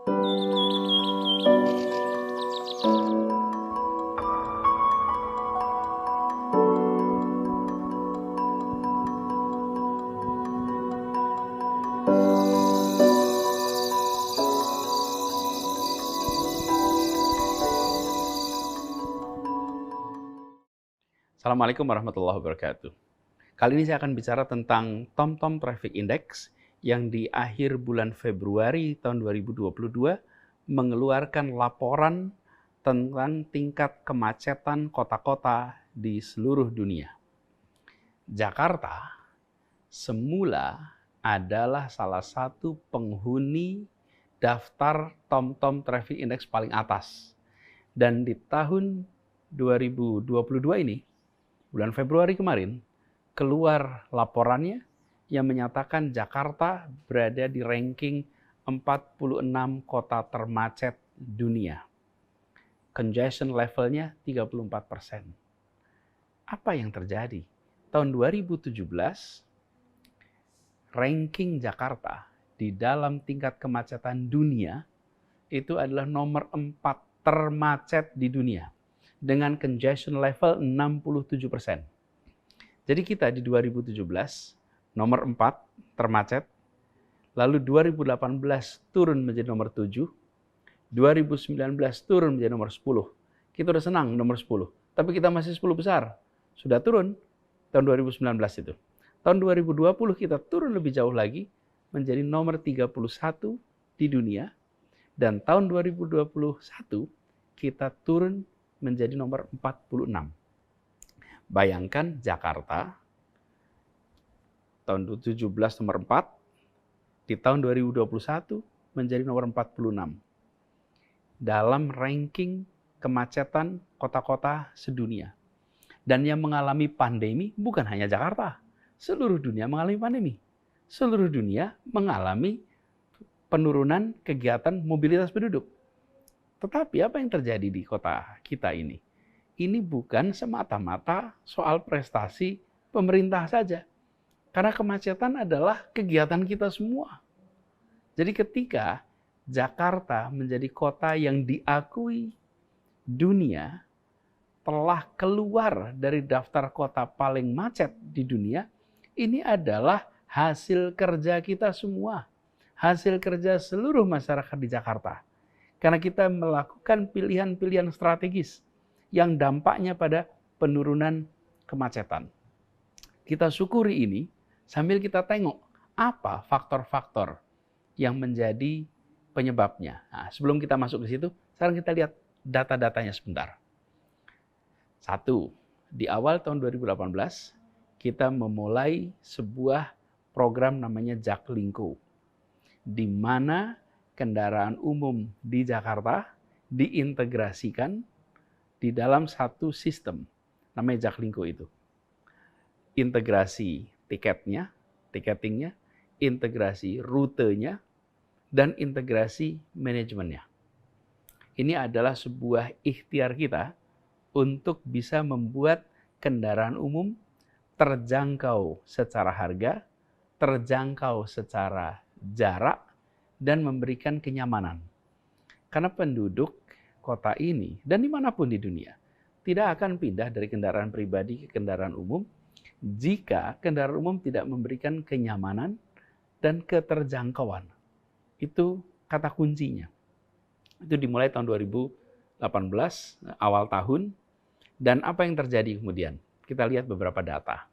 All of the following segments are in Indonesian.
Assalamualaikum warahmatullahi wabarakatuh. Kali ini saya akan bicara tentang TomTom Traffic Index yang di akhir bulan Februari tahun 2022 mengeluarkan laporan tentang tingkat kemacetan kota-kota di seluruh dunia. Jakarta semula adalah salah satu penghuni daftar TomTom Traffic Index paling atas. Dan di tahun 2022 ini, bulan Februari kemarin, keluar laporannya yang menyatakan Jakarta berada di ranking 46 kota termacet dunia. Congestion levelnya 34%. Apa yang terjadi? Tahun 2017, ranking Jakarta di dalam tingkat kemacetan dunia itu adalah nomor 4 termacet di dunia, dengan congestion level 67%. Jadi kita di 2017 nomor 4 termacet, lalu 2018 turun menjadi nomor 7, 2019 turun menjadi nomor 10. Kita udah senang nomor 10, tapi kita masih 10 besar. Sudah turun tahun 2019 itu. Tahun 2020 kita turun lebih jauh lagi menjadi nomor 31 di dunia, dan tahun 2021 kita turun menjadi nomor 46. Bayangkan Jakarta tahun 2017 nomor 4, di tahun 2021 menjadi nomor 46 dalam ranking kemacetan kota-kota sedunia. Dan yang mengalami pandemi bukan hanya Jakarta, seluruh dunia mengalami pandemi. Seluruh dunia mengalami penurunan kegiatan mobilitas penduduk. Tetapi apa yang terjadi di kota kita ini? Ini bukan semata-mata soal prestasi pemerintah saja. Karena kemacetan adalah kegiatan kita semua. Jadi ketika Jakarta menjadi kota yang diakui dunia telah keluar dari daftar kota paling macet di dunia, ini adalah hasil kerja kita semua. Hasil kerja seluruh masyarakat di Jakarta. Karena kita melakukan pilihan-pilihan strategis yang dampaknya pada penurunan kemacetan. Kita syukuri ini sambil kita tengok apa faktor-faktor yang menjadi penyebabnya. Nah, sebelum kita masuk ke situ, sekarang kita lihat data-datanya sebentar. 1. Di awal tahun 2018, kita memulai sebuah program namanya Jaklingko, di mana kendaraan umum di Jakarta diintegrasikan di dalam satu sistem, namanya Jaklingko itu. Integrasi tiketnya, tiketingnya, integrasi rutenya, dan integrasi manajemennya. Ini adalah sebuah ikhtiar kita untuk bisa membuat kendaraan umum terjangkau secara harga, terjangkau secara jarak, dan memberikan kenyamanan. Karena penduduk kota ini, dan dimanapun di dunia, tidak akan pindah dari kendaraan pribadi ke kendaraan umum jika kendaraan umum tidak memberikan kenyamanan dan keterjangkauan. Itu kata kuncinya. Itu dimulai tahun 2018, awal tahun. Dan apa yang terjadi kemudian? Kita lihat beberapa data.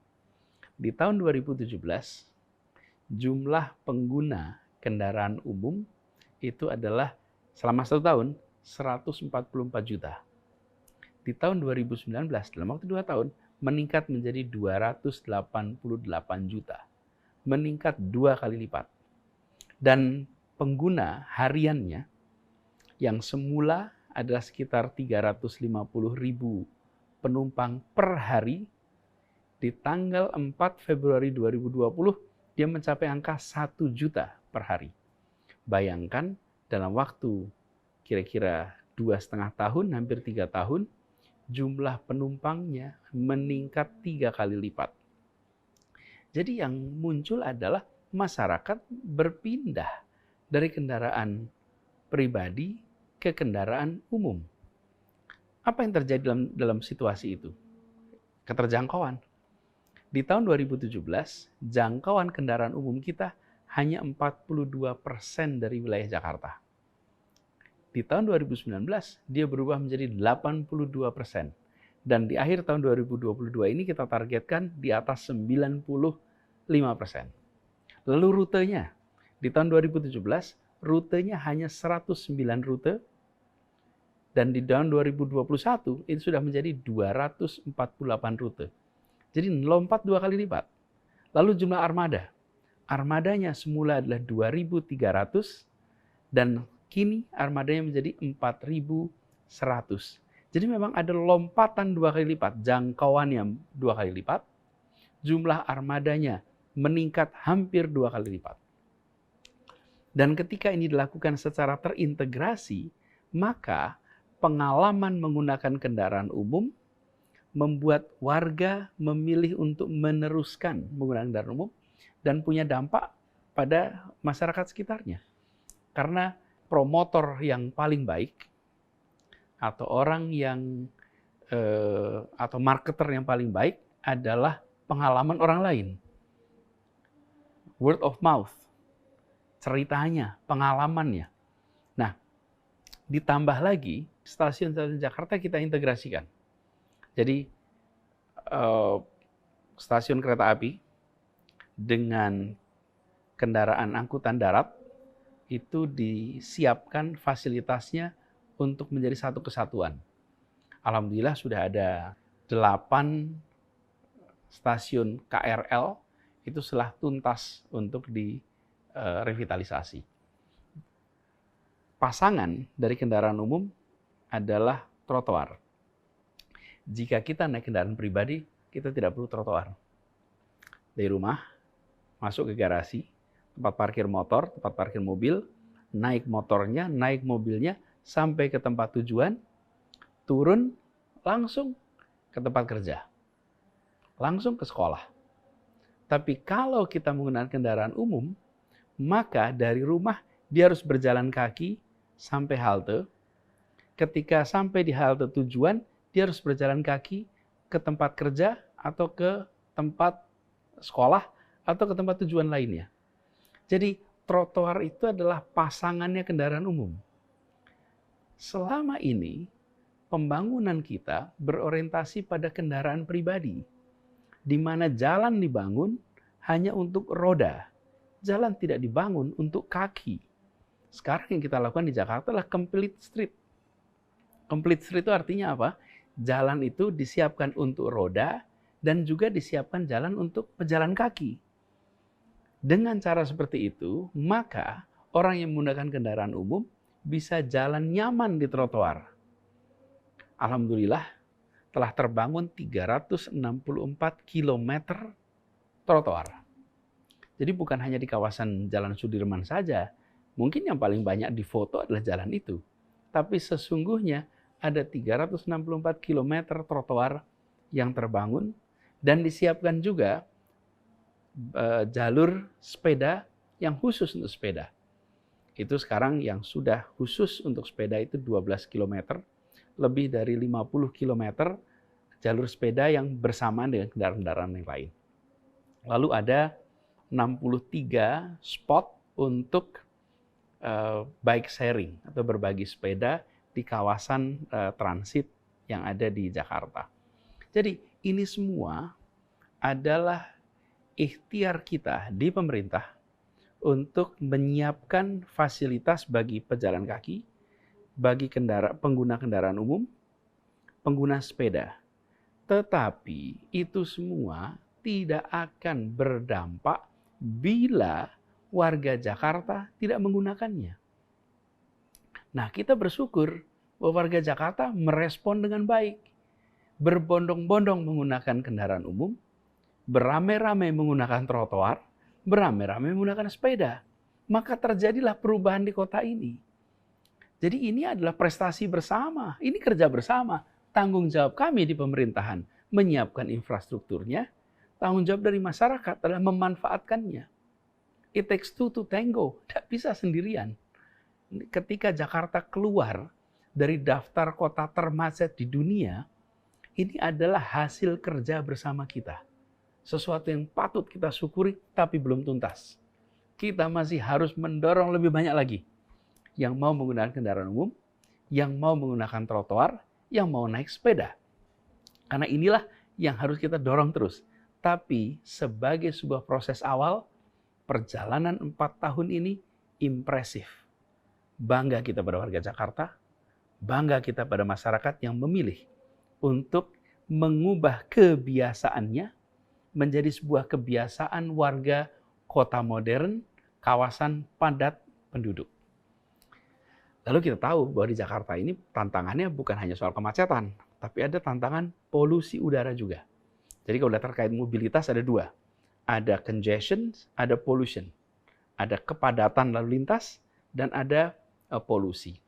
Di tahun 2017, jumlah pengguna kendaraan umum itu adalah selama 1 tahun 144 juta. Di tahun 2019, dalam waktu 2 tahun, meningkat menjadi 288 juta. Meningkat 2 kali lipat. Dan pengguna hariannya yang semula adalah sekitar 350.000 penumpang per hari, di tanggal 4 Februari 2020 dia mencapai angka 1 juta per hari. Bayangkan dalam waktu kira-kira 2,5 tahun, hampir 3 tahun, jumlah penumpangnya meningkat 3 kali lipat. Jadi yang muncul adalah masyarakat berpindah dari kendaraan pribadi ke kendaraan umum. Apa yang terjadi dalam situasi itu? Keterjangkauan. Di tahun 2017, jangkauan kendaraan umum kita hanya 42% dari wilayah Jakarta. Di tahun 2019, dia berubah menjadi 82%. Dan di akhir tahun 2022 ini kita targetkan di atas 95%. Lalu rutenya, di tahun 2017, rutenya hanya 109 rute, dan di tahun 2021 itu sudah menjadi 248 rute. Jadi lompat 2 kali lipat. Lalu jumlah armada. Armadanya semula adalah 2.300 dan kini armadanya menjadi 4.100. Jadi memang ada lompatan 2 kali lipat, jangkauannya 2 kali lipat, jumlah armadanya meningkat hampir 2 kali lipat. Dan ketika ini dilakukan secara terintegrasi, maka pengalaman menggunakan kendaraan umum membuat warga memilih untuk meneruskan menggunakan kendaraan umum dan punya dampak pada masyarakat sekitarnya. Karena promotor yang paling baik atau orang yang atau marketer yang paling baik adalah pengalaman orang lain. Word of mouth, ceritanya, pengalamannya. Nah, ditambah lagi stasiun-stasiun Jakarta kita integrasikan. Jadi stasiun kereta api dengan kendaraan angkutan darat itu disiapkan fasilitasnya untuk menjadi satu kesatuan. Alhamdulillah sudah ada 8 stasiun KRL itu telah tuntas untuk direvitalisasi. Pasangan dari kendaraan umum adalah trotoar. Jika kita naik kendaraan pribadi, kita tidak perlu trotoar. Dari rumah, masuk ke garasi, tempat parkir motor, tempat parkir mobil, naik motornya, naik mobilnya, sampai ke tempat tujuan, turun, langsung ke tempat kerja. Langsung ke sekolah. Tapi kalau kita menggunakan kendaraan umum, maka dari rumah dia harus berjalan kaki sampai halte. Ketika sampai di halte tujuan, dia harus berjalan kaki ke tempat kerja atau ke tempat sekolah atau ke tempat tujuan lainnya. Jadi trotoar itu adalah pasangannya kendaraan umum. Selama ini pembangunan kita berorientasi pada kendaraan pribadi, di mana jalan dibangun hanya untuk roda. Jalan tidak dibangun untuk kaki. Sekarang yang kita lakukan di Jakarta adalah complete street. Complete street itu artinya apa? Jalan itu disiapkan untuk roda dan juga disiapkan jalan untuk pejalan kaki. Dengan cara seperti itu, maka orang yang menggunakan kendaraan umum bisa jalan nyaman di trotoar. Alhamdulillah telah terbangun 364 km trotoar. Jadi bukan hanya di kawasan Jalan Sudirman saja, mungkin yang paling banyak difoto adalah jalan itu. Tapi sesungguhnya ada 364 km trotoar yang terbangun dan disiapkan juga jalur sepeda yang khusus untuk sepeda. Itu sekarang yang sudah khusus untuk sepeda itu 12 km, lebih dari 50 km jalur sepeda yang bersamaan dengan kendaraan-kendaraan yang lain. Lalu ada 63 spot untuk bike sharing atau berbagi sepeda di kawasan transit yang ada di Jakarta. Jadi ini semua adalah ikhtiar kita di pemerintah untuk menyiapkan fasilitas bagi pejalan kaki, bagi pengguna kendaraan umum, pengguna sepeda. Tetapi itu semua tidak akan berdampak bila warga Jakarta tidak menggunakannya. Nah, kita bersyukur bahwa warga Jakarta merespon dengan baik. Berbondong-bondong menggunakan kendaraan umum, beramai-ramai menggunakan trotoar, beramai-ramai menggunakan sepeda. Maka terjadilah perubahan di kota ini. Jadi ini adalah prestasi bersama, ini kerja bersama. Tanggung jawab kami di pemerintahan menyiapkan infrastrukturnya, tanggung jawab dari masyarakat adalah memanfaatkannya. It takes two to tango, tidak bisa sendirian. ketika Jakarta keluar dari daftar kota termacet di dunia, ini adalah hasil kerja bersama kita. Sesuatu yang patut kita syukuri, tapi belum tuntas. Kita masih harus mendorong lebih banyak lagi yang mau menggunakan kendaraan umum, yang mau menggunakan trotoar, yang mau naik sepeda. Karena inilah yang harus kita dorong terus. Tapi sebagai sebuah proses awal, perjalanan 4 tahun ini impresif. Bangga kita pada warga Jakarta, bangga kita pada masyarakat yang memilih untuk mengubah kebiasaannya menjadi sebuah kebiasaan warga kota modern, kawasan padat penduduk. Lalu kita tahu bahwa di Jakarta ini tantangannya bukan hanya soal kemacetan, tapi ada tantangan polusi udara juga. Jadi kalau terkait mobilitas ada 2. Ada congestion, ada pollution. Ada kepadatan lalu lintas, dan ada polusi.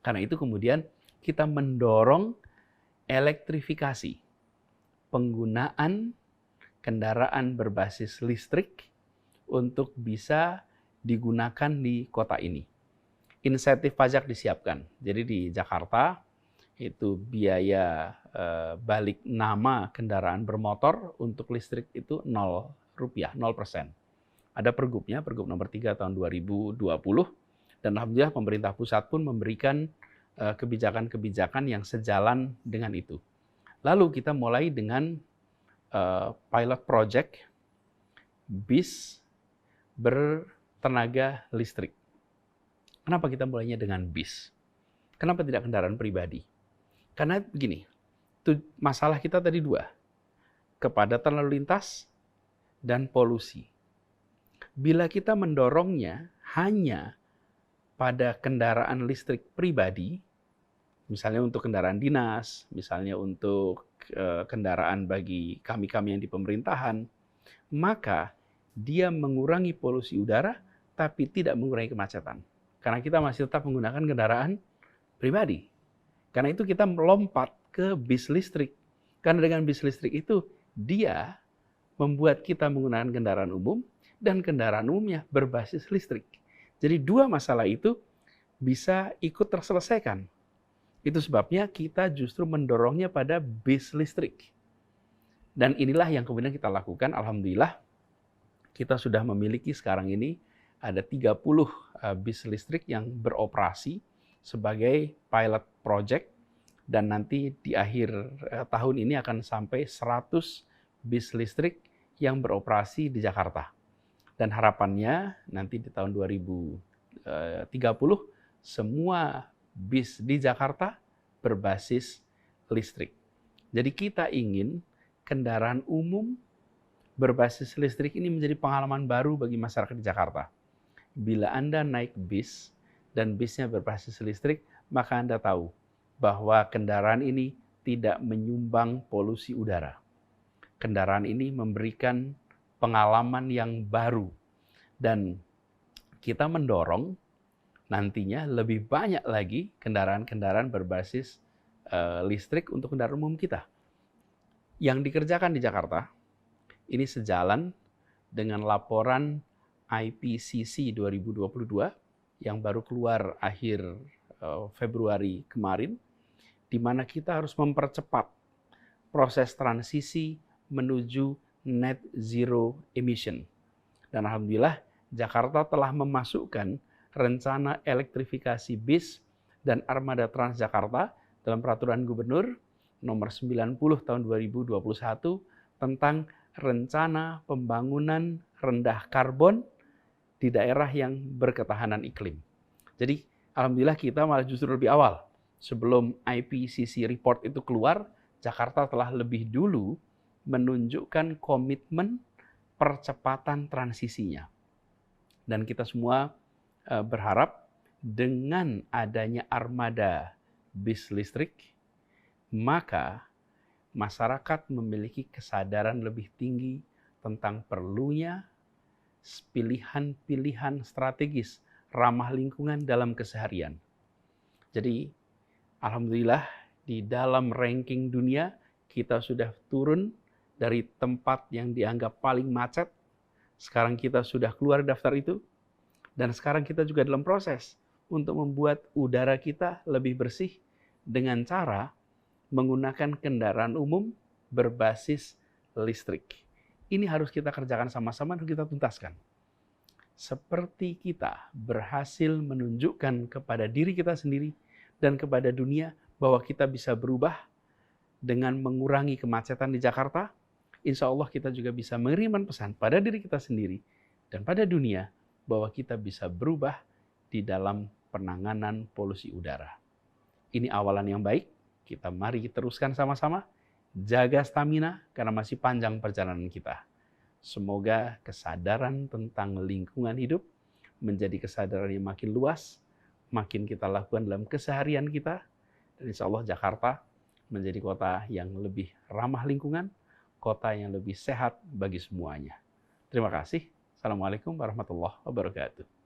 Karena itu kemudian kita mendorong elektrifikasi, penggunaan kendaraan berbasis listrik untuk bisa digunakan di kota ini. Insentif pajak disiapkan. Jadi di Jakarta itu biaya balik nama kendaraan bermotor untuk listrik itu Rp0, 0%. Ada pergubnya, Pergub nomor 3 tahun 2020, dan alhamdulillah pemerintah pusat pun memberikan kebijakan-kebijakan yang sejalan dengan itu. Lalu kita mulai dengan pilot project bis bertenaga listrik. Kenapa kita mulainya dengan bis? Kenapa tidak kendaraan pribadi? Karena begini, masalah kita tadi 2, kepadatan lalu lintas dan polusi. Bila kita mendorongnya hanya pada kendaraan listrik pribadi, misalnya untuk kendaraan dinas, misalnya untuk kendaraan bagi kami-kami yang di pemerintahan, maka dia mengurangi polusi udara, tapi tidak mengurangi kemacetan. Karena kita masih tetap menggunakan kendaraan pribadi. Karena itu kita melompat ke bis listrik. Karena dengan bis listrik itu, dia membuat kita menggunakan kendaraan umum, dan kendaraan umumnya berbasis listrik. Jadi 2 masalah itu bisa ikut terselesaikan. Itu sebabnya kita justru mendorongnya pada bis listrik. Dan inilah yang kemudian kita lakukan. Alhamdulillah, kita sudah memiliki sekarang ini ada 30 bis listrik yang beroperasi sebagai pilot project. Dan nanti di akhir tahun ini akan sampai 100 bis listrik yang beroperasi di Jakarta. Dan harapannya nanti di tahun 2030 semua bis di Jakarta berbasis listrik. Jadi kita ingin kendaraan umum berbasis listrik ini menjadi pengalaman baru bagi masyarakat di Jakarta. Bila Anda naik bis dan bisnya berbasis listrik, maka Anda tahu bahwa kendaraan ini tidak menyumbang polusi udara. Kendaraan ini memberikan pengalaman yang baru. Dan kita mendorong nantinya lebih banyak lagi kendaraan-kendaraan berbasis listrik untuk kendaraan umum kita. Yang dikerjakan di Jakarta, ini sejalan dengan laporan IPCC 2022 yang baru keluar akhir Februari kemarin, di mana kita harus mempercepat proses transisi menuju net zero emission. Dan alhamdulillah, Jakarta telah memasukkan rencana elektrifikasi bis dan armada Transjakarta dalam peraturan gubernur nomor 90 tahun 2021 tentang rencana pembangunan rendah karbon di daerah yang berketahanan iklim. Jadi alhamdulillah kita malah justru lebih awal. Sebelum IPCC report itu keluar, Jakarta telah lebih dulu menunjukkan komitmen percepatan transisinya. Dan kita semua berharap dengan adanya armada bis listrik, maka masyarakat memiliki kesadaran lebih tinggi tentang perlunya pilihan-pilihan strategis ramah lingkungan dalam keseharian. Jadi, alhamdulillah di dalam ranking dunia kita sudah turun dari tempat yang dianggap paling macet. Sekarang kita sudah keluar daftar itu. Dan sekarang kita juga dalam proses untuk membuat udara kita lebih bersih dengan cara menggunakan kendaraan umum berbasis listrik. Ini harus kita kerjakan sama-sama dan kita tuntaskan. Seperti kita berhasil menunjukkan kepada diri kita sendiri dan kepada dunia bahwa kita bisa berubah dengan mengurangi kemacetan di Jakarta, insya Allah kita juga bisa mengirimkan pesan pada diri kita sendiri dan pada dunia bahwa kita bisa berubah di dalam penanganan polusi udara. Ini awalan yang baik, kita mari teruskan sama-sama, jaga stamina karena masih panjang perjalanan kita. Semoga kesadaran tentang lingkungan hidup menjadi kesadaran yang makin luas, makin kita lakukan dalam keseharian kita, dan insya Allah Jakarta menjadi kota yang lebih ramah lingkungan, kota yang lebih sehat bagi semuanya. Terima kasih. Assalamualaikum warahmatullahi wabarakatuh.